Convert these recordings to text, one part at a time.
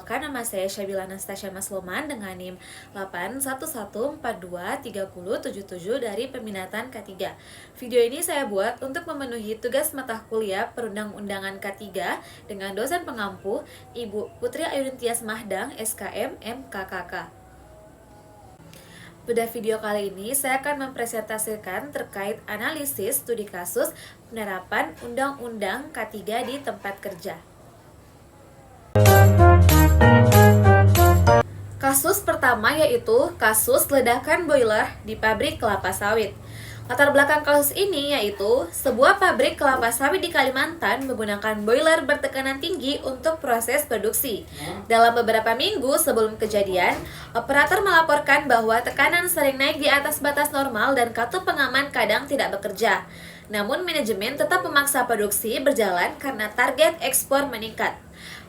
Perkenalkan, nama saya Syabila Anastasia Masloman dengan NIM 811423077 dari Peminatan K3. Video ini saya buat untuk memenuhi tugas mata kuliah Perundang-undangan K3 dengan dosen pengampu Ibu Putri Ayunintias Mahdang, SKM, MKKK. Pada video kali ini, saya akan mempresentasikan terkait analisis studi kasus penerapan Undang-Undang K3 di tempat kerja. Kasus pertama yaitu kasus ledakan boiler di pabrik kelapa sawit. Latar belakang kasus ini yaitu sebuah pabrik kelapa sawit di Kalimantan menggunakan boiler bertekanan tinggi untuk proses produksi. Dalam beberapa minggu sebelum kejadian, operator melaporkan bahwa tekanan sering naik di atas batas normal dan kartu pengaman kadang tidak bekerja. Namun manajemen tetap memaksa produksi berjalan karena target ekspor meningkat.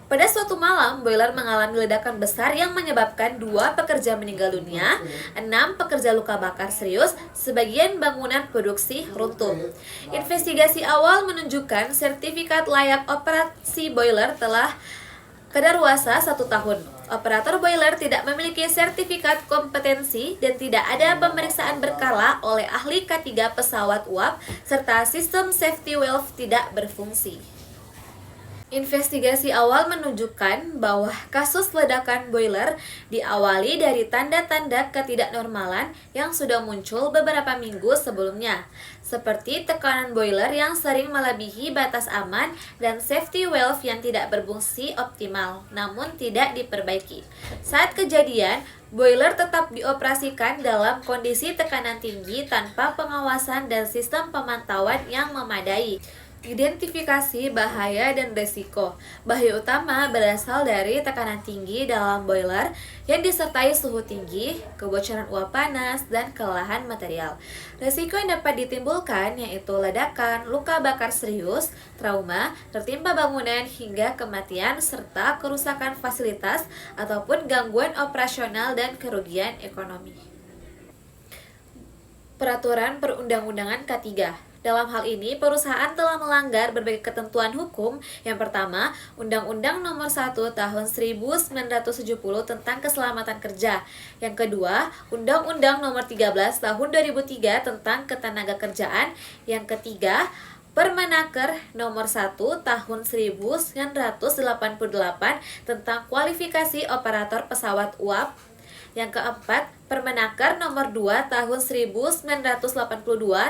Pada suatu malam, boiler mengalami ledakan besar yang menyebabkan 2 pekerja meninggal dunia, 6 pekerja luka bakar serius, sebagian bangunan produksi runtuh. Investigasi awal menunjukkan sertifikat layak operasi boiler telah kadaluarsa 1 tahun. Operator boiler tidak memiliki sertifikat kompetensi dan tidak ada pemeriksaan berkala oleh ahli K3 pesawat uap, serta sistem safety valve tidak berfungsi. Investigasi awal menunjukkan bahwa kasus ledakan boiler diawali dari tanda-tanda ketidaknormalan yang sudah muncul beberapa minggu sebelumnya, seperti tekanan boiler yang sering melebihi batas aman dan safety valve yang tidak berfungsi optimal, namun tidak diperbaiki. Saat kejadian, boiler tetap dioperasikan dalam kondisi tekanan tinggi tanpa pengawasan dan sistem pemantauan yang memadai. Identifikasi bahaya dan resiko. Bahaya utama berasal dari tekanan tinggi dalam boiler yang disertai suhu tinggi, kebocoran uap panas, dan kelelahan material. Resiko yang dapat ditimbulkan yaitu ledakan, luka bakar serius, trauma, tertimpa bangunan, hingga kematian, serta kerusakan fasilitas ataupun gangguan operasional dan kerugian ekonomi. Peraturan Perundang-undangan K3. Dalam hal ini, perusahaan telah melanggar berbagai ketentuan hukum. Yang pertama, Undang-Undang Nomor 1 Tahun 1970 tentang Keselamatan Kerja. Yang kedua, Undang-Undang Nomor 13 Tahun 2003 tentang Ketenagakerjaan. Yang ketiga, Permenaker Nomor 1 Tahun 1988 tentang Kualifikasi Operator Pesawat Uap. Yang keempat, Permenaker Nomor 2 Tahun 1982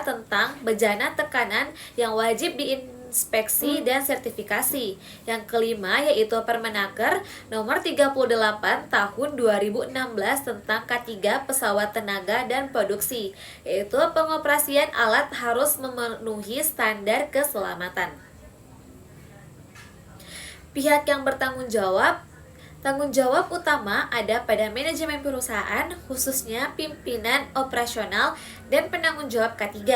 tentang bejana tekanan yang wajib diinspeksi dan sertifikasi. Yang kelima yaitu Permenaker Nomor 38 Tahun 2016 tentang K3 pesawat tenaga dan produksi, yaitu pengoperasian alat harus memenuhi standar keselamatan. Pihak yang bertanggung jawab. Tanggung jawab utama ada pada manajemen perusahaan, khususnya pimpinan operasional dan penanggung jawab K3,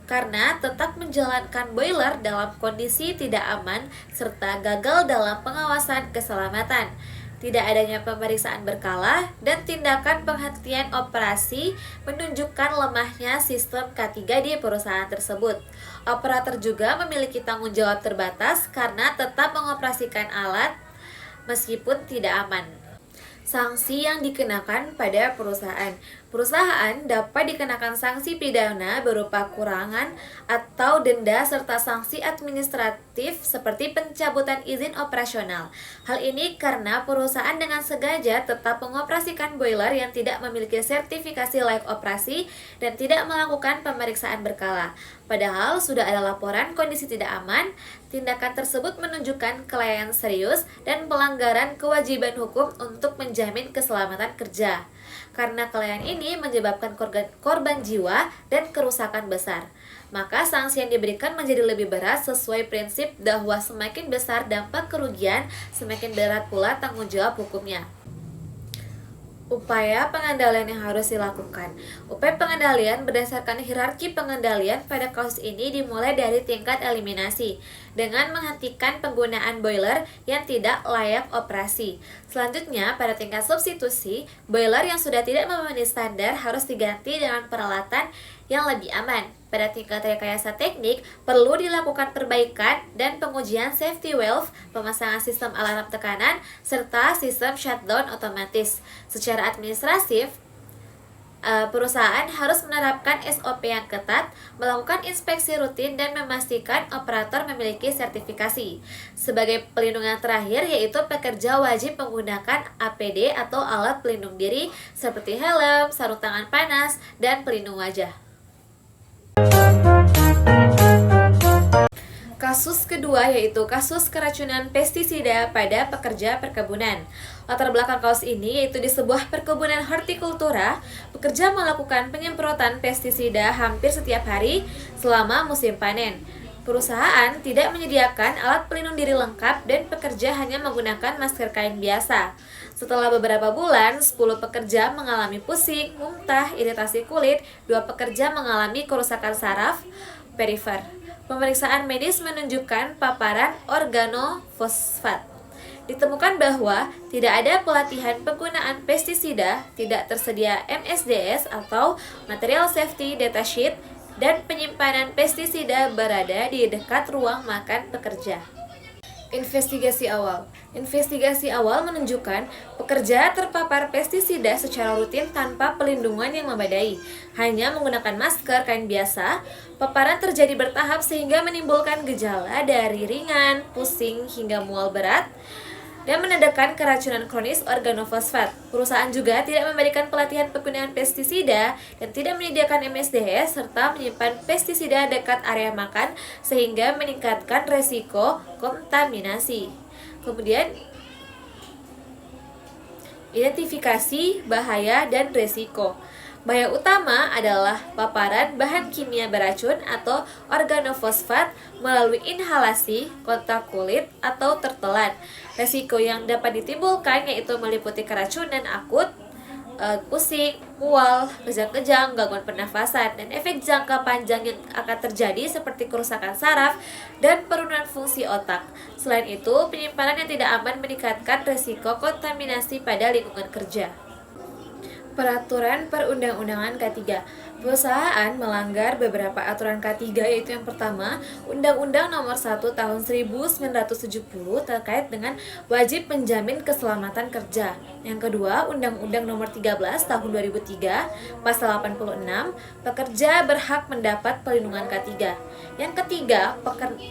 karena tetap menjalankan boiler dalam kondisi tidak aman serta gagal dalam pengawasan keselamatan. Tidak adanya pemeriksaan berkala dan tindakan penghentian operasi menunjukkan lemahnya sistem K3 di perusahaan tersebut. Operator juga memiliki tanggung jawab terbatas karena tetap mengoperasikan alat meskipun tidak aman. Sanksi yang dikenakan pada perusahaan. Perusahaan dapat dikenakan sanksi pidana berupa kurangan atau denda serta sanksi administratif seperti pencabutan izin operasional. Hal ini karena perusahaan dengan sengaja tetap mengoperasikan boiler yang tidak memiliki sertifikasi layak operasi dan tidak melakukan pemeriksaan berkala. Padahal sudah ada laporan kondisi tidak aman. Tindakan tersebut menunjukkan kelalaian serius dan pelanggaran kewajiban hukum untuk menjamin keselamatan kerja. Karena kelalaian ini menyebabkan korban jiwa dan kerusakan besar, maka sanksi yang diberikan menjadi lebih berat sesuai prinsip bahwa semakin besar dampak kerugian, semakin berat pula tanggung jawab hukumnya. Upaya pengendalian yang harus dilakukan. Upaya pengendalian berdasarkan hierarki pengendalian pada kasus ini dimulai dari tingkat eliminasi. dengan menghentikan penggunaan boiler yang tidak layak operasi. Selanjutnya, pada tingkat substitusi, boiler yang sudah tidak memenuhi standar harus diganti dengan peralatan yang lebih aman. Pada tingkat rekayasa teknik, perlu dilakukan perbaikan dan pengujian safety valve, pemasangan sistem alarm tekanan, serta sistem shutdown otomatis. Secara administratif, perusahaan harus menerapkan SOP yang ketat, melakukan inspeksi rutin, dan memastikan operator memiliki sertifikasi. Sebagai pelindungan terakhir, yaitu pekerja wajib menggunakan APD atau alat pelindung diri seperti helm, sarung tangan panas, dan pelindung wajah. Kasus kedua yaitu kasus keracunan pestisida pada pekerja perkebunan. Latar belakang kasus ini yaitu di sebuah perkebunan hortikultura, pekerja melakukan penyemprotan pestisida hampir setiap hari selama musim panen. Perusahaan tidak menyediakan alat pelindung diri lengkap dan pekerja hanya menggunakan masker kain biasa. Setelah beberapa bulan, 10 pekerja mengalami pusing, muntah, iritasi kulit, 2 pekerja mengalami kerusakan saraf perifer. Pemeriksaan medis menunjukkan paparan organofosfat. Ditemukan bahwa tidak ada pelatihan penggunaan pestisida, tidak tersedia MSDS atau Material Safety Data Sheet, dan penyimpanan pestisida berada di dekat ruang makan pekerja. Investigasi awal menunjukkan pekerja terpapar pestisida secara rutin tanpa pelindungan yang memadai, hanya menggunakan masker kain biasa. Paparan terjadi bertahap sehingga menimbulkan gejala dari ringan, pusing, hingga mual berat, dan menandakan keracunan kronis organofosfat. Perusahaan juga tidak memberikan pelatihan penggunaan pestisida dan tidak menyediakan MSDS serta menyimpan pestisida dekat area makan sehingga meningkatkan resiko kontaminasi. Kemudian, identifikasi bahaya dan resiko. Bahaya utama adalah paparan bahan kimia beracun atau organofosfat melalui inhalasi, kontak kulit, atau tertelan. Resiko yang dapat ditimbulkan yaitu meliputi keracunan akut, pusing, mual, kejang-kejang, gangguan pernafasan, dan efek jangka panjang yang akan terjadi seperti kerusakan saraf dan penurunan fungsi otak. Selain itu, penyimpanan yang tidak aman meningkatkan resiko kontaminasi pada lingkungan kerja. Peraturan Perundang-undangan K3. Perusahaan melanggar beberapa aturan K3, yaitu yang pertama, Undang-Undang Nomor 1 Tahun 1970 terkait dengan wajib menjamin keselamatan kerja. Yang kedua, Undang-Undang Nomor 13 Tahun 2003, Pasal 86, pekerja berhak mendapat perlindungan K3. Yang ketiga,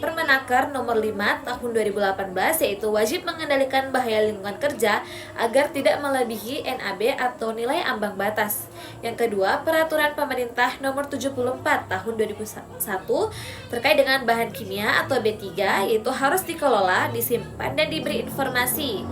Permenaker Nomor 5 Tahun 2018, yaitu wajib mengendalikan bahaya lingkungan kerja agar tidak melebihi NAB atau nilai ambang batas. Yang kedua, Peraturan Pemerintah Nomor 74 Tahun 2001 terkait dengan bahan kimia atau B3, yaitu harus dikelola, disimpan, dan diberi informasi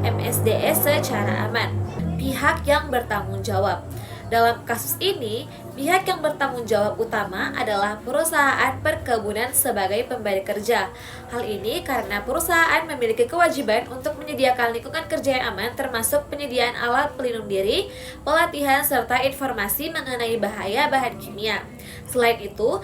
MSDS secara aman. Pihak yang bertanggung jawab. Dalam kasus ini, pihak yang bertanggung jawab utama adalah perusahaan perkebunan sebagai pemberi kerja. Hal ini karena perusahaan memiliki kewajiban untuk menyediakan lingkungan kerja yang aman, termasuk penyediaan alat pelindung diri, pelatihan, serta informasi mengenai bahaya bahan kimia. Selain itu,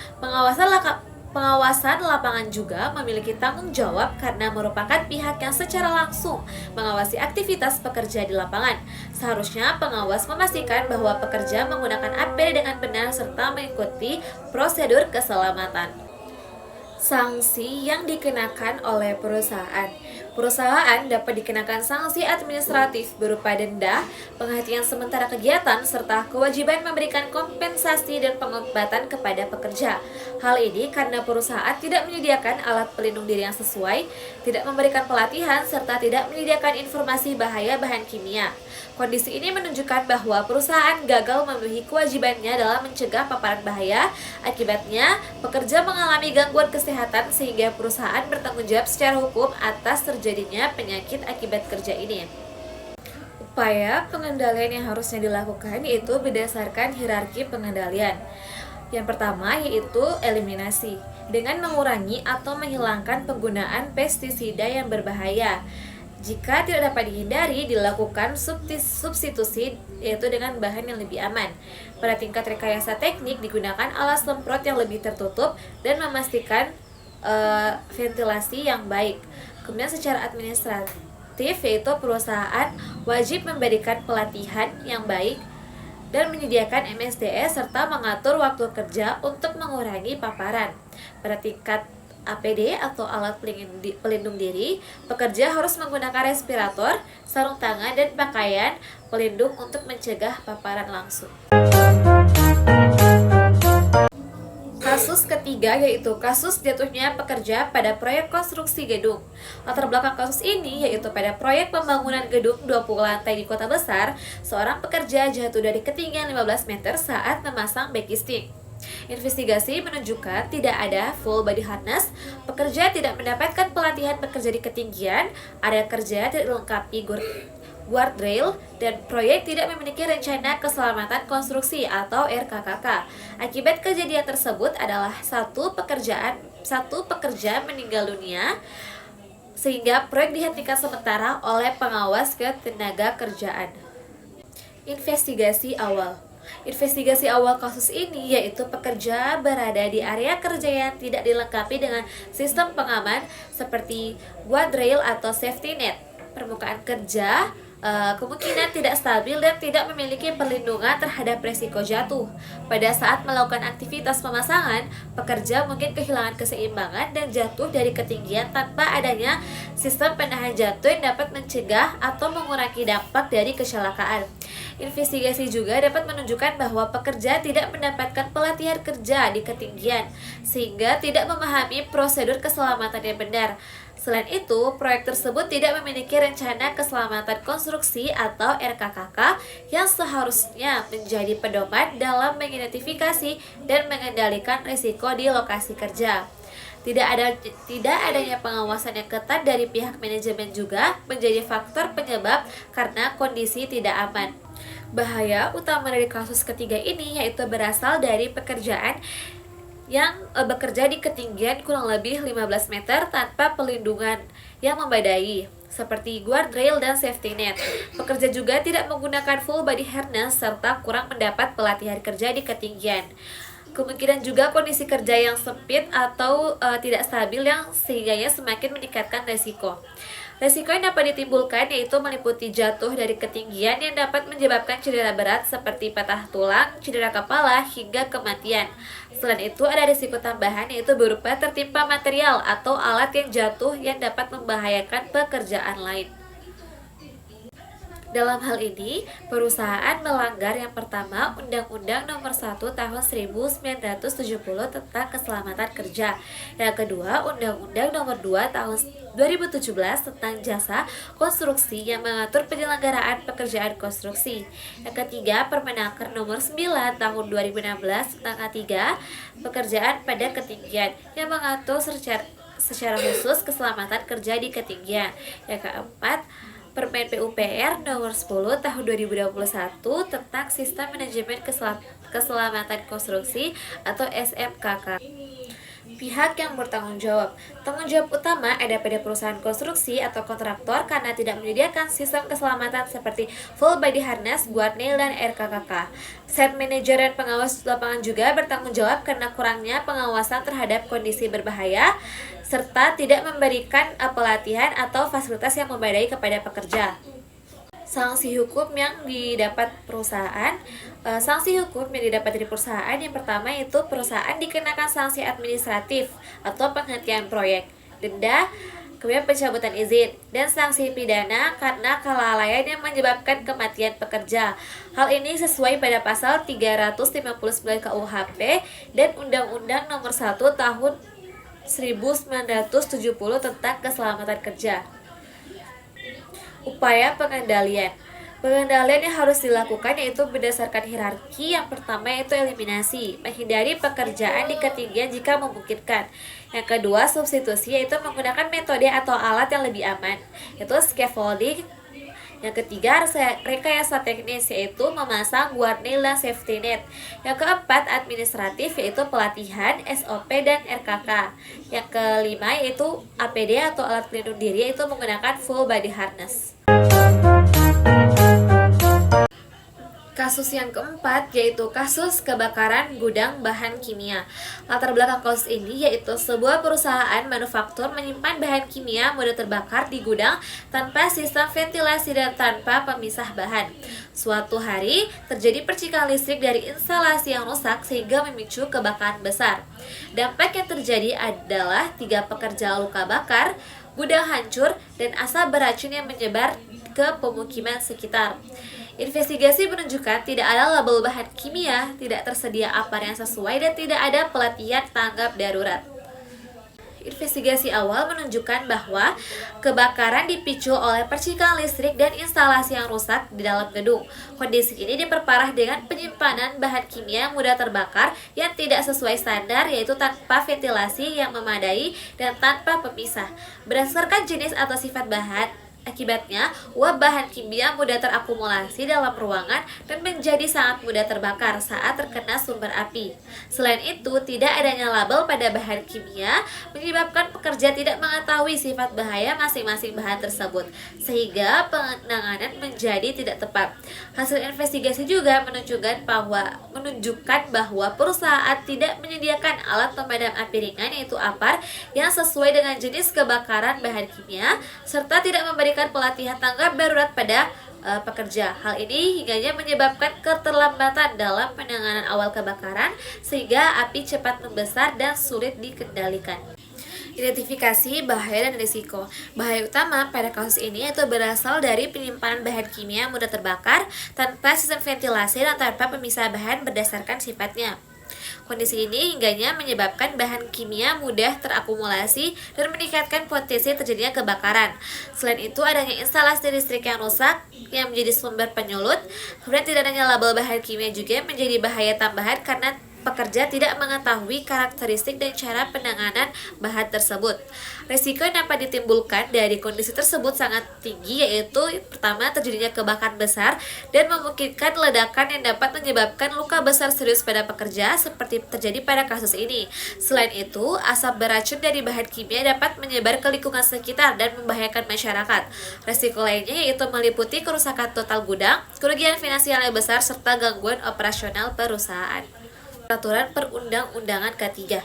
pengawasan lapangan juga memiliki tanggung jawab karena merupakan pihak yang secara langsung mengawasi aktivitas pekerja di lapangan. Seharusnya pengawas memastikan bahwa pekerja menggunakan APD dengan benar serta mengikuti prosedur keselamatan. Sanksi yang dikenakan oleh perusahaan. Perusahaan dapat dikenakan sanksi administratif berupa denda, penghentian sementara kegiatan, serta kewajiban memberikan kompensasi dan pengobatan kepada pekerja. Hal ini karena perusahaan tidak menyediakan alat pelindung diri yang sesuai, tidak memberikan pelatihan, serta tidak menyediakan informasi bahaya bahan kimia. Kondisi ini menunjukkan bahwa perusahaan gagal memenuhi kewajibannya dalam mencegah paparan bahaya. Akibatnya, pekerja mengalami gangguan kesehatan sehingga perusahaan bertanggung jawab secara hukum atas terjadinya penyakit akibat kerja ini. Upaya pengendalian yang harusnya dilakukan yaitu berdasarkan hierarki pengendalian. Yang pertama yaitu eliminasi, dengan mengurangi atau menghilangkan penggunaan pestisida yang berbahaya. Jika tidak dapat dihindari, dilakukan substitusi yaitu dengan bahan yang lebih aman. Pada tingkat rekayasa teknik, digunakan alat semprot yang lebih tertutup dan memastikan ventilasi yang baik. Kemudian secara administratif, yaitu perusahaan wajib memberikan pelatihan yang baik dan menyediakan MSDS serta mengatur waktu kerja untuk mengurangi paparan. Pada tingkat APD atau alat pelindung diri, pekerja harus menggunakan respirator, sarung tangan, dan pakaian pelindung untuk mencegah paparan langsung. Kasus ketiga yaitu kasus jatuhnya pekerja pada proyek konstruksi gedung. Latar belakang kasus ini yaitu pada proyek pembangunan gedung 20 lantai di kota besar, seorang pekerja jatuh dari ketinggian 15 meter saat memasang backing. Investigasi menunjukkan tidak ada full body harness, pekerja tidak mendapatkan pelatihan bekerja di ketinggian, area kerja tidak dilengkapi guardrail, dan proyek tidak memiliki rencana keselamatan konstruksi atau RKKK. Akibat kejadian tersebut adalah satu pekerja meninggal dunia, sehingga proyek dihentikan sementara oleh pengawas ketenaga kerjaan. Investigasi awal kasus ini yaitu pekerja berada di area kerja yang tidak dilengkapi dengan sistem pengaman seperti guardrail atau safety net. Permukaan kerja kemungkinan tidak stabil dan tidak memiliki perlindungan terhadap resiko jatuh. Pada saat melakukan aktivitas pemasangan, pekerja mungkin kehilangan keseimbangan dan jatuh dari ketinggian tanpa adanya sistem penahan jatuh yang dapat mencegah atau mengurangi dampak dari kecelakaan. Investigasi juga dapat menunjukkan bahwa pekerja tidak mendapatkan pelatihan kerja di ketinggian, sehingga tidak memahami prosedur keselamatan yang benar. Selain itu, proyek tersebut tidak memiliki rencana keselamatan konstruksi atau RKKK yang seharusnya menjadi pedoman dalam mengidentifikasi dan mengendalikan risiko di lokasi kerja. Tidak adanya pengawasan yang ketat dari pihak manajemen juga menjadi faktor penyebab karena kondisi tidak aman. Bahaya utama dari kasus ketiga ini yaitu berasal dari pekerjaan yang bekerja di ketinggian kurang lebih 15 meter tanpa pelindungan yang memadai seperti guardrail dan safety net. Pekerja juga tidak menggunakan full body harness serta kurang mendapat pelatihan kerja di ketinggian. Kemungkinan juga kondisi kerja yang sempit atau tidak stabil yang sehingga semakin meningkatkan resiko. Resiko yang dapat ditimbulkan yaitu meliputi jatuh dari ketinggian yang dapat menyebabkan cedera berat seperti patah tulang, cedera kepala, hingga kematian. Selain itu ada risiko tambahan yaitu berupa tertimpa material atau alat yang jatuh yang dapat membahayakan pekerjaan lain. Dalam hal ini, perusahaan melanggar yang pertama Undang-Undang Nomor 1 Tahun 1970 tentang Keselamatan Kerja. Yang kedua, Undang-Undang Nomor 2 Tahun 2017 tentang Jasa Konstruksi yang mengatur penyelenggaraan pekerjaan konstruksi. Yang ketiga, Permenaker Nomor 9 Tahun 2016 tentang K3 Pekerjaan pada Ketinggian yang mengatur secara khusus keselamatan kerja di ketinggian. Yang keempat, Permen PUPR Nomor 10 Tahun 2021 tentang Sistem Manajemen Keselamatan Konstruksi atau SMKK. Pihak yang bertanggung jawab. Tanggung jawab utama ada pada perusahaan konstruksi atau kontraktor karena tidak menyediakan sistem keselamatan seperti full body harness, guardrail, dan RKKK. Site manager dan pengawas lapangan juga bertanggung jawab karena kurangnya pengawasan terhadap kondisi berbahaya serta tidak memberikan pelatihan atau fasilitas yang memadai kepada pekerja. Sanksi hukum yang didapat dari perusahaan yang pertama yaitu perusahaan dikenakan sanksi administratif atau penghentian proyek, denda, kemudian pencabutan izin, dan sanksi pidana karena kelalaian yang menyebabkan kematian pekerja. Hal ini sesuai pada pasal 359 KUHP dan Undang-Undang Nomor 1 Tahun 1970 tentang Keselamatan Kerja. Upaya pengendalian yang harus dilakukan yaitu berdasarkan hierarki. Yang pertama yaitu eliminasi, menghindari pekerjaan di ketinggian jika memungkinkan. Yang kedua, substitusi, yaitu menggunakan metode atau alat yang lebih aman, yaitu scaffolding. Yang ketiga, rekayasa teknis, yaitu memasang guardrail dan safety net. Yang keempat, administratif, yaitu pelatihan, SOP, dan RKK. Yang kelima, yaitu APD atau alat pelindung diri, yaitu menggunakan full body harness. Kasus yang keempat yaitu kasus kebakaran gudang bahan kimia. Latar belakang kasus ini yaitu sebuah perusahaan manufaktur menyimpan bahan kimia mudah terbakar di gudang tanpa sistem ventilasi dan tanpa pemisah bahan. Suatu hari terjadi percikan listrik dari instalasi yang rusak sehingga memicu kebakaran besar. Dampak yang terjadi adalah 3 pekerja luka bakar, gudang hancur, dan asap beracun yang menyebar ke pemukiman sekitar. Investigasi menunjukkan tidak ada label bahan kimia, tidak tersedia apar yang sesuai, dan tidak ada pelatihan tanggap darurat. Investigasi awal menunjukkan bahwa kebakaran dipicu oleh percikan listrik dan instalasi yang rusak di dalam gedung. Kondisi ini diperparah dengan penyimpanan bahan kimia mudah terbakar yang tidak sesuai standar, yaitu tanpa ventilasi yang memadai dan tanpa pemisah. Berdasarkan jenis atau sifat bahan, akibatnya, uap bahan kimia mudah terakumulasi dalam ruangan dan menjadi sangat mudah terbakar saat terkena sumber api. Selain itu, tidak adanya label pada bahan kimia menyebabkan pekerja tidak mengetahui sifat bahaya masing-masing bahan tersebut, sehingga penanganan menjadi tidak tepat. Hasil investigasi juga menunjukkan bahwa perusahaan tidak menyediakan alat pemadam api ringan yaitu APAR yang sesuai dengan jenis kebakaran bahan kimia, serta tidak memberikan pelatihan tanggap darurat pada pekerja. Hal ini hingga menyebabkan keterlambatan dalam penanganan awal kebakaran sehingga api cepat membesar dan sulit dikendalikan. Identifikasi bahaya dan risiko. Bahaya utama pada kasus ini yaitu berasal dari penyimpanan bahan kimia mudah terbakar tanpa sistem ventilasi dan tanpa pemisah bahan berdasarkan sifatnya. Kondisi ini hingganya menyebabkan bahan kimia mudah terakumulasi dan meningkatkan potensi terjadinya kebakaran. Selain itu, adanya instalasi listrik yang rusak yang menjadi sumber penyulut. Kemudian tidak adanya label bahan kimia juga menjadi bahaya tambahan karena pekerja tidak mengetahui karakteristik dan cara penanganan bahan tersebut. Risiko yang dapat ditimbulkan dari kondisi tersebut sangat tinggi, yaitu pertama terjadinya kebakaran besar dan memungkinkan ledakan yang dapat menyebabkan luka besar serius pada pekerja seperti terjadi pada kasus ini. Selain itu, asap beracun dari bahan kimia dapat menyebar ke lingkungan sekitar dan membahayakan masyarakat. Risiko lainnya yaitu meliputi kerusakan total gudang, kerugian finansial yang besar, serta gangguan operasional perusahaan. Peraturan Perundang-undangan K3.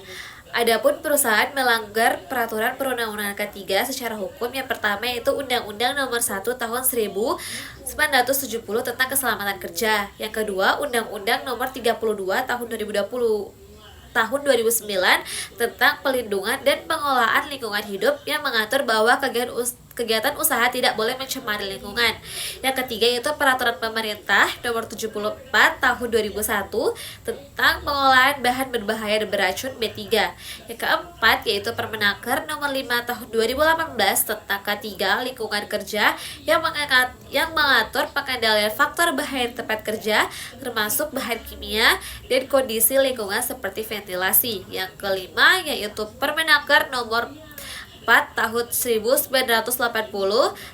Adapun perusahaan melanggar Peraturan Perundang-undangan K3 secara hukum, yang pertama yaitu Undang-Undang Nomor 1 Tahun 1970 tentang Keselamatan Kerja. Yang kedua, Undang-Undang Nomor 32 Tahun 2009 tentang Pelindungan dan Pengelolaan Lingkungan Hidup yang mengatur bahwa kegiatan usaha tidak boleh mencemari lingkungan. Yang ketiga yaitu Peraturan Pemerintah Nomor 74 Tahun 2001 tentang Pengelolaan Bahan Berbahaya dan Beracun B3. Yang keempat yaitu Permenaker Nomor 5 Tahun 2018 tentang K3 Lingkungan Kerja yang mengatur pengendalian faktor bahaya di tempat kerja termasuk bahan kimia dan kondisi lingkungan seperti ventilasi. Yang kelima yaitu Permenaker Nomor 4 Tahun 1980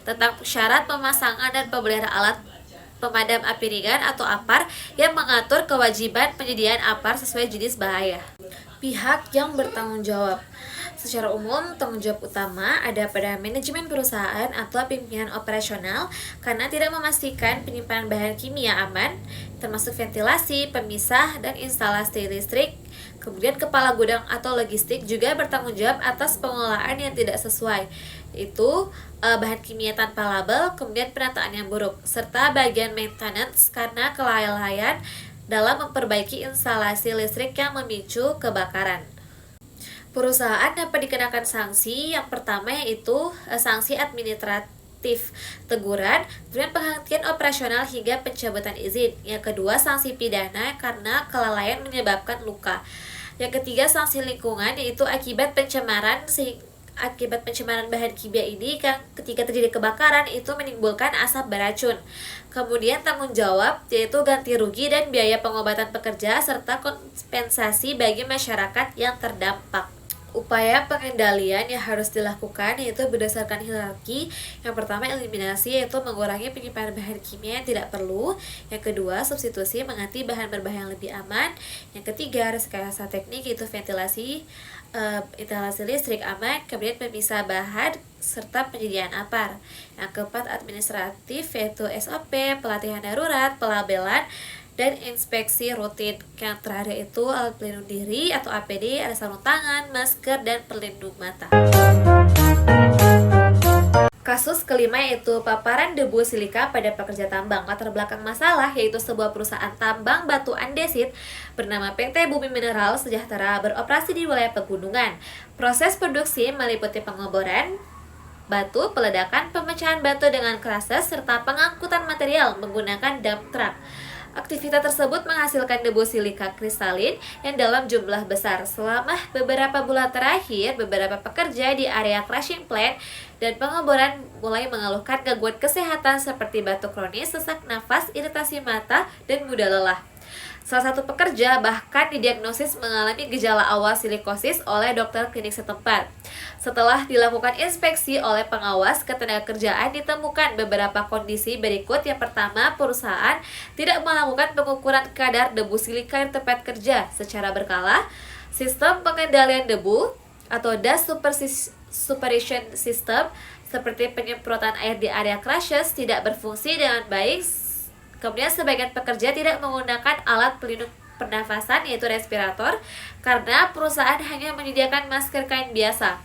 tentang syarat pemasangan dan pemeliharaan alat pemadam api ringan atau APAR yang mengatur kewajiban penyediaan APAR sesuai jenis bahaya. Pihak yang bertanggung jawab. Secara umum, tanggung jawab utama ada pada manajemen perusahaan atau pimpinan operasional karena tidak memastikan penyimpanan bahan kimia aman, termasuk ventilasi, pemisah, dan instalasi listrik. Kemudian kepala gudang atau logistik juga bertanggung jawab atas pengelolaan yang tidak sesuai, itu bahan kimia tanpa label, kemudian penataan yang buruk, serta bagian maintenance karena kelalaian dalam memperbaiki instalasi listrik yang memicu kebakaran. Perusahaan dapat dikenakan sanksi. Yang pertama yaitu sanksi administratif, teguran, kemudian penghentian operasional hingga pencabutan izin. Yang kedua, sanksi pidana karena kelalaian menyebabkan luka. Yang ketiga, sanksi lingkungan, yaitu akibat pencemaran bahan kimia ini ketika terjadi kebakaran itu menimbulkan asap beracun. Kemudian tanggung jawab yaitu ganti rugi dan biaya pengobatan pekerja serta kompensasi bagi masyarakat yang terdampak. Upaya pengendalian yang harus dilakukan yaitu berdasarkan hierarki. Yang pertama, eliminasi, yaitu mengurangi penyimpanan bahan kimia yang tidak perlu. Yang kedua, substitusi, mengganti bahan berbahaya yang lebih aman. Yang ketiga, rekayasa teknik, yaitu ventilasi, instalasi listrik aman, kemudian pemisah bahan serta penyediaan APAR. Yang keempat, administratif, yaitu SOP, pelatihan darurat, pelabelan, dan inspeksi rutin. Yang terakhir itu alat pelindung diri atau APD, ada sarung tangan, masker, dan pelindung mata. Kasus kelima yaitu paparan debu silika pada pekerja tambang. Latar belakang masalah yaitu sebuah perusahaan tambang batu andesit bernama PT Bumi Mineral Sejahtera beroperasi di wilayah pegunungan. Proses produksi meliputi pengeboran batu, peledakan, pemecahan batu dengan crusher, serta pengangkutan material menggunakan dump truck. Aktivitas tersebut menghasilkan debu silika kristalin yang dalam jumlah besar. Selama beberapa bulan terakhir, beberapa pekerja di area crushing plant dan pengeboran mulai mengeluhkan gangguan kesehatan seperti batuk kronis, sesak nafas, iritasi mata, dan mudah lelah. Salah satu pekerja bahkan didiagnosis mengalami gejala awal silikosis oleh dokter klinik setempat. Setelah dilakukan inspeksi oleh pengawas ketenagakerjaan, ditemukan beberapa kondisi berikut. Yang pertama, perusahaan tidak melakukan pengukuran kadar debu silika di tempat kerja secara berkala. Sistem pengendalian debu atau dust supervision system seperti penyemprotan air di area crushes tidak berfungsi dengan baik. Kemudian sebagian pekerja tidak menggunakan alat pelindung pernafasan yaitu respirator karena perusahaan hanya menyediakan masker kain biasa.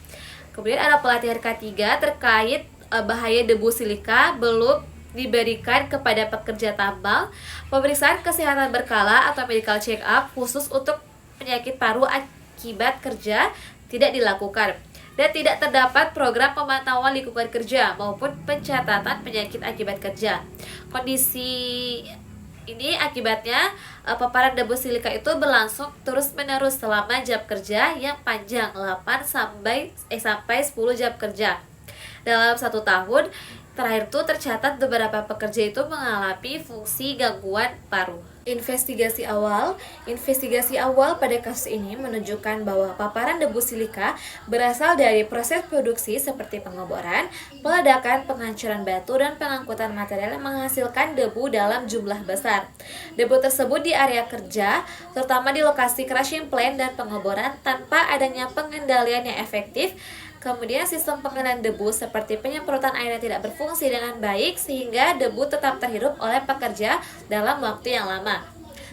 Kemudian ada pelatihan K3 terkait bahaya debu silika belum diberikan kepada pekerja tambang. Pemeriksaan kesehatan berkala atau medical check up khusus untuk penyakit paru akibat kerja tidak dilakukan. Dan tidak terdapat program pemantauan lingkungan kerja maupun pencatatan penyakit akibat kerja. Kondisi ini akibatnya paparan debu silika itu berlangsung terus-menerus selama jam kerja yang panjang 8 sampai 10 jam kerja. Dalam 1 tahun terakhir itu tercatat beberapa pekerja itu mengalami fungsi gangguan paru. Investigasi awal pada kasus ini menunjukkan bahwa paparan debu silika berasal dari proses produksi seperti pengeboran, peledakan, penghancuran batu, dan pengangkutan material yang menghasilkan debu dalam jumlah besar. Debu tersebut di area kerja, terutama di lokasi crushing plant dan pengeboran tanpa adanya pengendalian yang efektif. Kemudian sistem pengendalian debu seperti penyemprotan air yang tidak berfungsi dengan baik sehingga debu tetap terhirup oleh pekerja dalam waktu yang lama.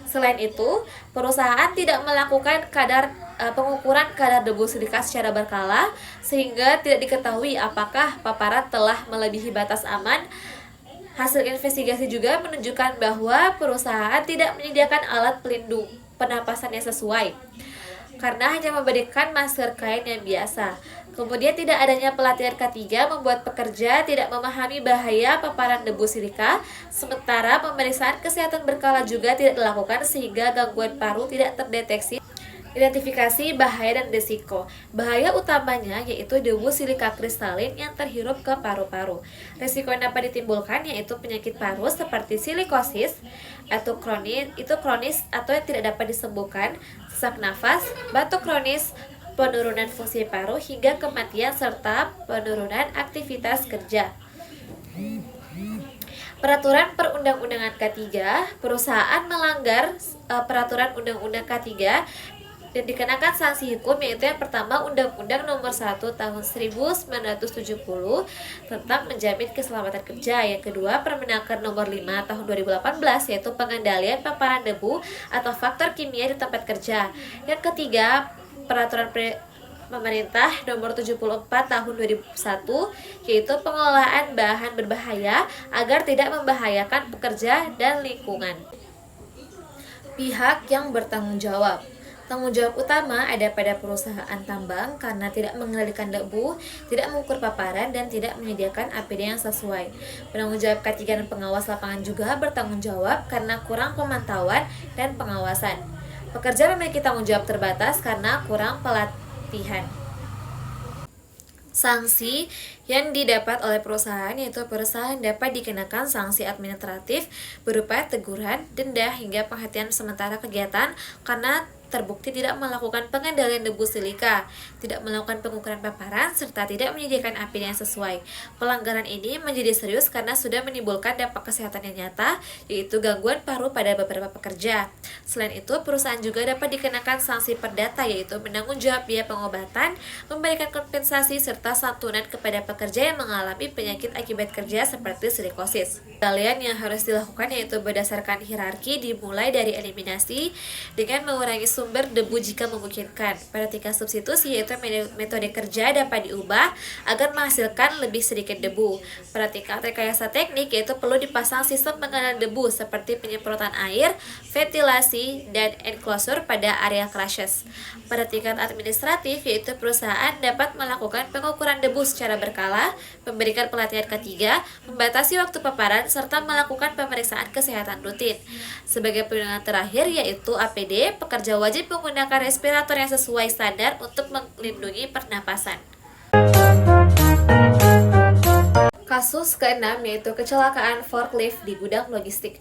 Selain itu, perusahaan tidak melakukan pengukuran kadar debu silika secara berkala sehingga tidak diketahui apakah paparan telah melebihi batas aman. Hasil investigasi juga menunjukkan bahwa perusahaan tidak menyediakan alat pelindung pernapasan yang sesuai karena hanya memberikan masker kain yang biasa. Kemudian tidak adanya pelatihan K3 membuat pekerja tidak memahami bahaya paparan debu silika, sementara pemeriksaan kesehatan berkala juga tidak dilakukan sehingga gangguan paru tidak terdeteksi. Identifikasi bahaya dan risiko. Bahaya utamanya yaitu debu silika kristalin yang terhirup ke paru-paru. Risiko yang dapat ditimbulkan yaitu penyakit paru seperti silikosis atau kronis atau yang tidak dapat disembuhkan, sesak nafas, batuk kronis, penurunan fungsi paru hingga kematian serta penurunan aktivitas kerja. Peraturan Perundang-undangan K3, perusahaan melanggar peraturan Undang-Undang K3 dan dikenakan sanksi hukum yaitu yang pertama Undang-Undang Nomor 1 Tahun 1970 tentang menjamin keselamatan kerja, yang kedua Permenaker Nomor 5 Tahun 2018 yaitu pengendalian paparan debu atau faktor kimia di tempat kerja, yang ketiga Peraturan Pemerintah Nomor 74 Tahun 2001 yaitu pengelolaan bahan berbahaya agar tidak membahayakan pekerja dan lingkungan. Pihak yang bertanggung jawab. Tanggung jawab utama ada pada perusahaan tambang karena tidak mengendalikan debu, tidak mengukur paparan, dan tidak menyediakan APD yang sesuai. Penanggung jawab K3 dan pengawas lapangan juga bertanggung jawab karena kurang pemantauan dan pengawasan. Pekerja memiliki tanggung jawab terbatas karena kurang pelatihan. Sanksi yang didapat oleh perusahaan yaitu perusahaan dapat dikenakan sanksi administratif berupa teguran, denda, hingga penghentian sementara kegiatan karena terbukti tidak melakukan pengendalian debu silika, tidak melakukan pengukuran paparan, serta tidak menyediakan APD yang sesuai. Pelanggaran ini menjadi serius karena sudah menimbulkan dampak kesehatan yang nyata, yaitu gangguan paru pada beberapa pekerja. Selain itu, perusahaan juga dapat dikenakan sanksi perdata, yaitu menanggung jawab biaya pengobatan, memberikan kompensasi, serta santunan kepada pekerja yang mengalami penyakit akibat kerja seperti silikosis. Pengendalian yang harus dilakukan yaitu berdasarkan hierarki, dimulai dari eliminasi dengan mengurangi sumber debu jika memungkinkan. Pada tingkat substitusi yaitu metode kerja dapat diubah agar menghasilkan lebih sedikit debu. Pada tingkat rekayasa teknik yaitu perlu dipasang sistem pengendalian debu seperti penyemprotan air, ventilasi, dan enclosure pada area crushes. Pada tingkat administratif yaitu perusahaan dapat melakukan pengukuran debu secara berkala, memberikan pelatihan ketiga, membatasi waktu paparan, serta melakukan pemeriksaan kesehatan rutin. Sebagai perlindungan terakhir yaitu APD, pekerja wajib menggunakan respirator yang sesuai standar untuk melindungi pernapasan. Kasus ke-6 yaitu kecelakaan forklift di gudang logistik.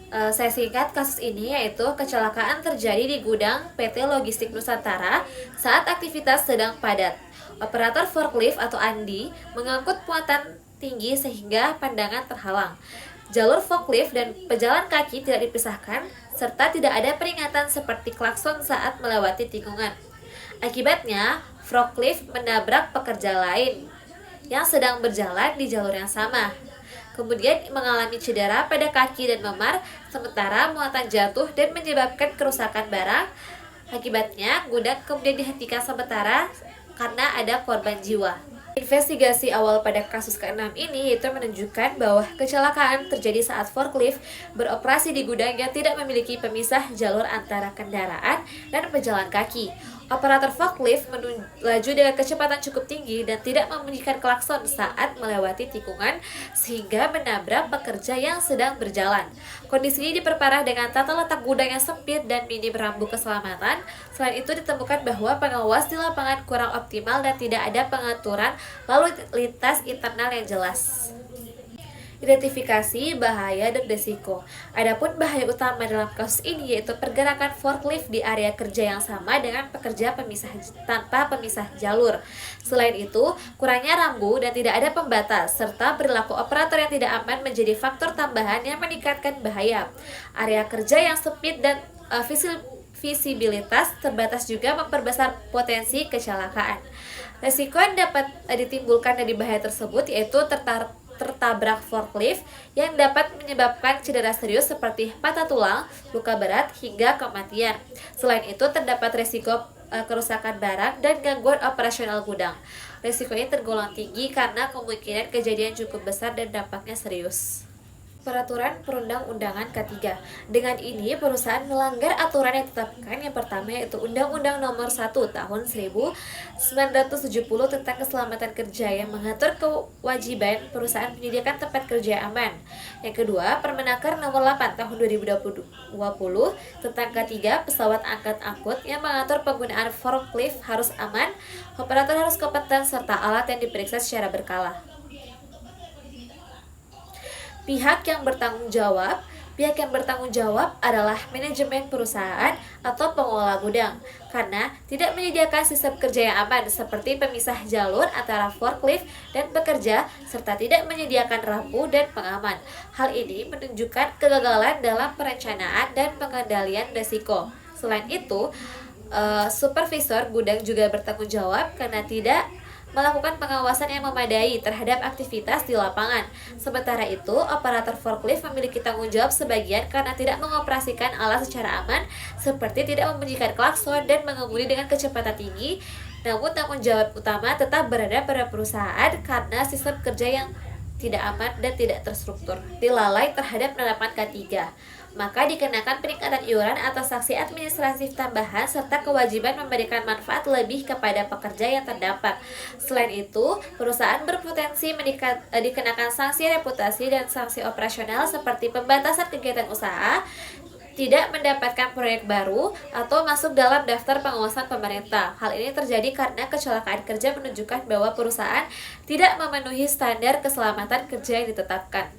Saya singkat kasus ini yaitu kecelakaan terjadi di gudang PT Logistik Nusantara saat aktivitas sedang padat. Operator forklift atau Andi mengangkut muatan tinggi sehingga pandangan terhalang. Jalur forklift dan pejalan kaki tidak dipisahkan, serta tidak ada peringatan seperti klakson saat melewati tikungan. Akibatnya, forklift menabrak pekerja lain yang sedang berjalan di jalur yang sama. Kemudian mengalami cedera pada kaki dan memar, sementara muatan jatuh dan menyebabkan kerusakan barang. Akibatnya, gudang kemudian dihentikan sementara karena ada korban jiwa. Investigasi awal pada kasus ke-6 ini itu menunjukkan bahwa kecelakaan terjadi saat forklift beroperasi di gudang yang tidak memiliki pemisah jalur antara kendaraan dan pejalan kaki. Operator forklift melaju dengan kecepatan cukup tinggi dan tidak membunyikan klakson saat melewati tikungan sehingga menabrak pekerja yang sedang berjalan. Kondisi ini diperparah dengan tata letak gudang yang sempit dan minim rambu keselamatan. Selain itu ditemukan bahwa pengawas di lapangan kurang optimal dan tidak ada pengaturan lalu lintas internal yang jelas. Identifikasi bahaya dan risiko. Adapun bahaya utama dalam kasus ini yaitu pergerakan forklift di area kerja yang sama dengan pekerja tanpa pemisah jalur. Selain itu, kurangnya rambu dan tidak ada pembatas serta perilaku operator yang tidak aman menjadi faktor tambahan yang meningkatkan bahaya. Area kerja yang sempit dan visibilitas terbatas juga memperbesar potensi kecelakaan. Risiko yang dapat ditimbulkan dari bahaya tersebut yaitu tertabrak forklift yang dapat menyebabkan cedera serius seperti patah tulang, luka berat, hingga kematian. Selain itu, terdapat risiko kerusakan barang dan gangguan operasional gudang. Risiko ini tergolong tinggi karena kemungkinan kejadian cukup besar dan dampaknya serius. Peraturan Perundang-undangan K3. Dengan ini, perusahaan melanggar aturan yang ditetapkan. Yang pertama yaitu Undang-Undang Nomor 1 Tahun 1970 tentang Keselamatan Kerja yang mengatur kewajiban perusahaan menyediakan tempat kerja yang aman. Yang kedua, Permenaker Nomor 8 Tahun 2020 tentang K3 pesawat angkut yang mengatur penggunaan forklift harus aman, operator harus kompeten, serta alat yang diperiksa secara berkala. Pihak yang bertanggung jawab adalah manajemen perusahaan atau pengelola gudang karena tidak menyediakan sistem kerja yang aman seperti pemisah jalur antara forklift dan pekerja serta tidak menyediakan rambu dan pengaman. Hal ini menunjukkan kegagalan dalam perencanaan dan pengendalian risiko. Selain itu, supervisor gudang juga bertanggung jawab karena tidak melakukan pengawasan yang memadai terhadap aktivitas di lapangan. Sementara itu, operator forklift memiliki tanggung jawab sebagian karena tidak mengoperasikan alat secara aman, seperti tidak membunyikan klakson dan mengemudi dengan kecepatan tinggi. Namun, tanggung jawab utama tetap berada pada perusahaan karena sistem kerja yang tidak aman dan tidak terstruktur. Dilalai terhadap penerapan K3. Maka dikenakan peningkatan iuran atau sanksi administratif tambahan serta kewajiban memberikan manfaat lebih kepada pekerja yang terdampak. Selain itu, perusahaan berpotensi dikenakan sanksi reputasi dan sanksi operasional seperti pembatasan kegiatan usaha, tidak mendapatkan proyek baru, atau masuk dalam daftar pengawasan pemerintah. Hal ini terjadi karena kecelakaan kerja menunjukkan bahwa perusahaan tidak memenuhi standar keselamatan kerja yang ditetapkan.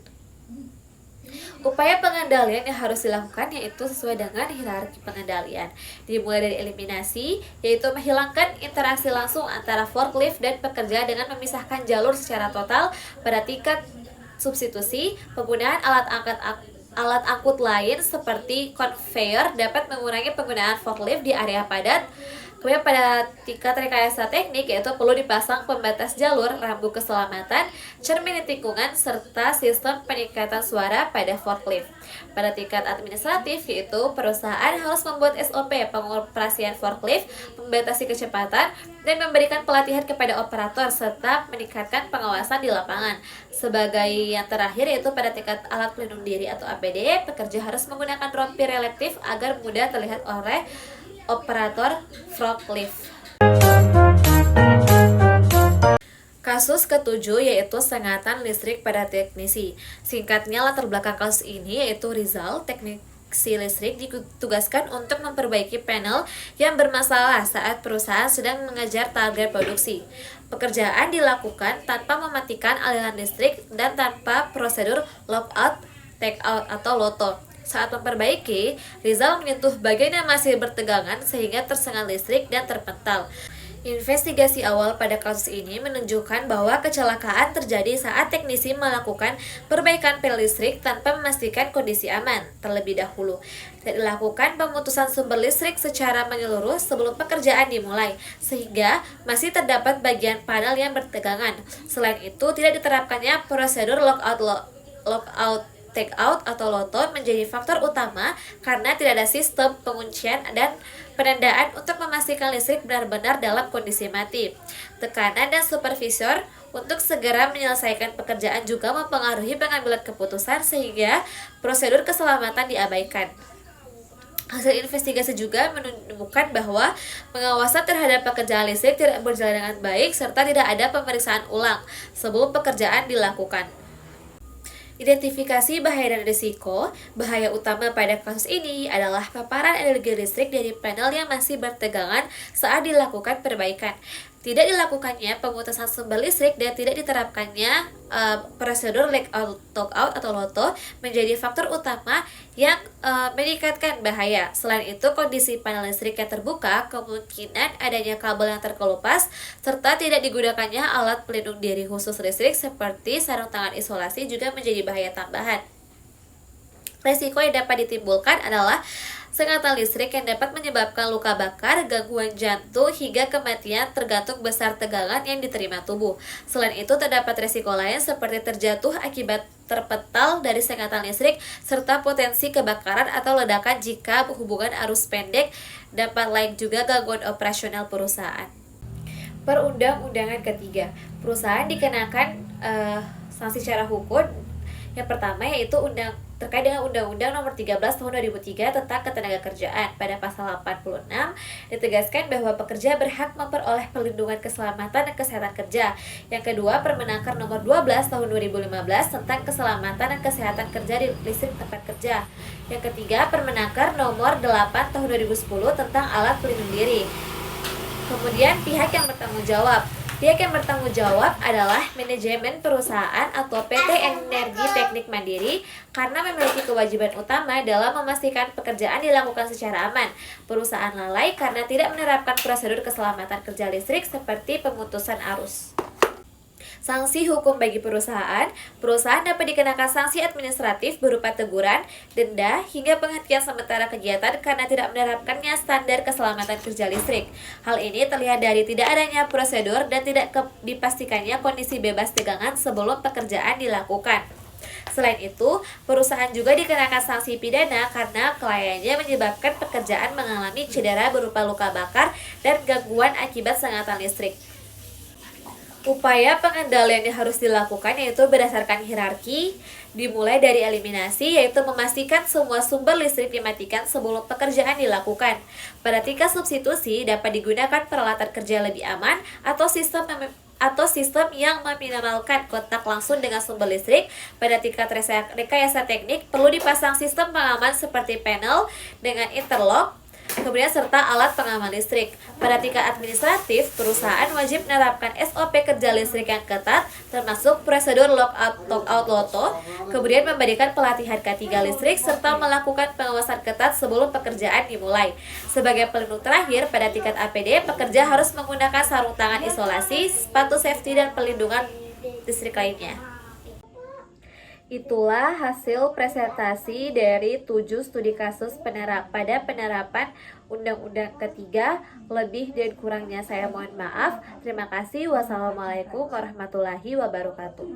Upaya pengendalian yang harus dilakukan yaitu sesuai dengan hierarki pengendalian. Dimulai dari eliminasi, yaitu menghilangkan interaksi langsung antara forklift dan pekerja dengan memisahkan jalur secara total. Pada tingkat substitusi, penggunaan alat angkut lain seperti conveyor dapat mengurangi penggunaan forklift di area padat. Kemudian pada tingkat rekayasa teknik yaitu perlu dipasang pembatas jalur, rambu keselamatan, cermin lingkungan, serta sistem peningkatan suara pada forklift. Pada tingkat administratif yaitu perusahaan harus membuat SOP pengoperasian forklift, membatasi kecepatan, dan memberikan pelatihan kepada operator serta meningkatkan pengawasan di lapangan. Sebagai yang terakhir yaitu pada tingkat alat pelindung diri atau APD, pekerja harus menggunakan rompi reflektif agar mudah terlihat oleh operator forklift. Kasus ketujuh yaitu sengatan listrik pada teknisi. Singkatnya latar belakang kasus ini yaitu Rizal, teknisi listrik ditugaskan untuk memperbaiki panel yang bermasalah saat perusahaan sedang mengejar target produksi. Pekerjaan dilakukan tanpa mematikan aliran listrik dan tanpa prosedur lockout, takeout atau LOTO. Saat memperbaiki, Rizal menyentuh bagian yang masih bertegangan sehingga tersengat listrik dan terpental. Investigasi awal pada kasus ini menunjukkan bahwa kecelakaan terjadi saat teknisi melakukan perbaikan pel listrik tanpa memastikan kondisi aman terlebih dahulu. Tidak dilakukan pemutusan sumber listrik secara menyeluruh sebelum pekerjaan dimulai, sehingga masih terdapat bagian panel yang bertegangan. Selain itu, tidak diterapkannya prosedur lockout take-out atau LOTO menjadi faktor utama karena tidak ada sistem penguncian dan penandaan untuk memastikan listrik benar-benar dalam kondisi mati. Tekanan dan supervisor untuk segera menyelesaikan pekerjaan juga mempengaruhi pengambilan keputusan sehingga prosedur keselamatan diabaikan. Hasil investigasi juga menemukan bahwa pengawasan terhadap pekerjaan listrik tidak berjalan dengan baik serta tidak ada pemeriksaan ulang sebelum pekerjaan dilakukan. Identifikasi bahaya dan risiko. Bahaya utama pada kasus ini adalah paparan energi listrik dari panel yang masih bertegangan saat dilakukan perbaikan. Tidak dilakukannya pemutusan sumber listrik dan tidak diterapkannya prosedur lockout atau LOTO menjadi faktor utama yang meningkatkan bahaya. Selain itu, kondisi panel listrik yang terbuka, kemungkinan adanya kabel yang terkelupas, serta tidak digunakannya alat pelindung diri khusus listrik seperti sarung tangan isolasi juga menjadi bahaya tambahan. Resiko yang dapat ditimbulkan adalah sengatan listrik yang dapat menyebabkan luka bakar, gangguan jantung, hingga kematian tergantung besar tegangan yang diterima tubuh. Selain itu, terdapat resiko lain seperti terjatuh akibat terpental dari sengatan listrik, serta potensi kebakaran atau ledakan jika hubungan arus pendek. Dapat lain juga gangguan operasional perusahaan. Perundang-undangan ketiga, perusahaan dikenakan sanksi secara hukum. Yang pertama yaitu terkait dengan Undang-Undang Nomor 13 Tahun 2003 tentang Ketenagakerjaan. Pada pasal 86 ditegaskan bahwa pekerja berhak memperoleh perlindungan keselamatan dan kesehatan kerja. Yang kedua, Permenaker Nomor 12 Tahun 2015 tentang keselamatan dan kesehatan kerja di listrik tempat kerja. Yang ketiga, Permenaker Nomor 8 Tahun 2010 tentang alat pelindung diri. Kemudian pihak yang bertanggung jawab. Pihak yang bertanggung jawab adalah manajemen perusahaan atau PT Energi Teknik Mandiri karena memiliki kewajiban utama dalam memastikan pekerjaan dilakukan secara aman. Perusahaan lalai karena tidak menerapkan prosedur keselamatan kerja listrik seperti pemutusan arus. Sanksi hukum bagi perusahaan dapat dikenakan sanksi administratif berupa teguran, denda, hingga penghentian sementara kegiatan karena tidak menerapkannya standar keselamatan kerja listrik. Hal ini terlihat dari tidak adanya prosedur dan tidak dipastikannya kondisi bebas tegangan sebelum pekerjaan dilakukan. Selain itu, perusahaan juga dikenakan sanksi pidana karena kelalaiannya menyebabkan pekerjaan mengalami cedera berupa luka bakar dan gangguan akibat sengatan listrik. Upaya pengendalian yang harus dilakukan yaitu berdasarkan hierarki, dimulai dari eliminasi yaitu memastikan semua sumber listrik dimatikan sebelum pekerjaan dilakukan. Pada tingkat substitusi dapat digunakan peralatan kerja lebih aman atau sistem yang meminimalkan kontak langsung dengan sumber listrik. Pada tingkat rekayasa teknik perlu dipasang sistem pengaman seperti panel dengan interlock, Kemudian serta alat pengaman listrik. Pada tingkat administratif, perusahaan wajib menerapkan SOP kerja listrik yang ketat, termasuk prosedur lockout loto, kemudian memberikan pelatihan K3 listrik, serta melakukan pengawasan ketat sebelum pekerjaan dimulai. Sebagai pelindung terakhir, pada tingkat APD, pekerja harus menggunakan sarung tangan isolasi, sepatu safety, dan pelindungan listrik lainnya. Itulah hasil presentasi dari 7 studi kasus pada penerapan Undang-Undang ketiga. Lebih dan kurangnya saya mohon maaf. Terima kasih. Wassalamualaikum warahmatullahi wabarakatuh.